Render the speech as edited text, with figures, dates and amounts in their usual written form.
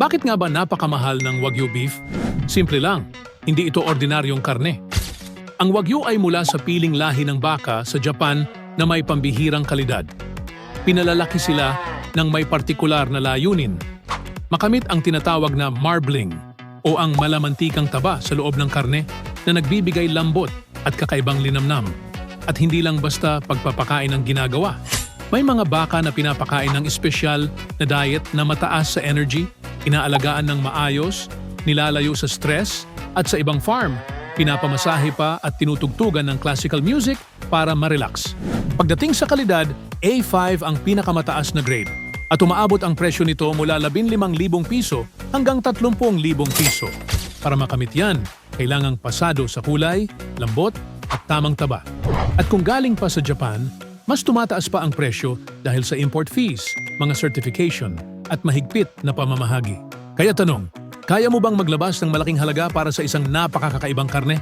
Bakit nga ba napakamahal ng Wagyu beef? Simple lang, hindi ito ordinaryong karne. Ang Wagyu ay mula sa piling lahi ng baka sa Japan na may pambihirang kalidad. Pinalalaki sila ng may partikular na layunin. Makamit ang tinatawag na marbling o ang malamantikang taba sa loob ng karne na nagbibigay lambot at kakaibang linamnam. At hindi lang basta pagpapakain ang ginagawa. May mga baka na pinapakain ng espesyal na diet na mataas sa energy, inaalagaan ng maayos, nilalayo sa stress, at sa ibang farm, pinapamasahe pa at tinutugtugan ng classical music para ma-relax. Pagdating sa kalidad, A5 ang pinakamataas na grade at umaabot ang presyo nito mula 15,000 piso hanggang 30,000 piso. Para makamit yan, kailangang pasado sa kulay, lambot at tamang taba. At kung galing pa sa Japan, mas tumataas pa ang presyo dahil sa import fees, mga certification at mahigpit na pamamahagi. Kaya tanong, kaya mo bang maglabas ng malaking halaga para sa isang napakakakaibang karne?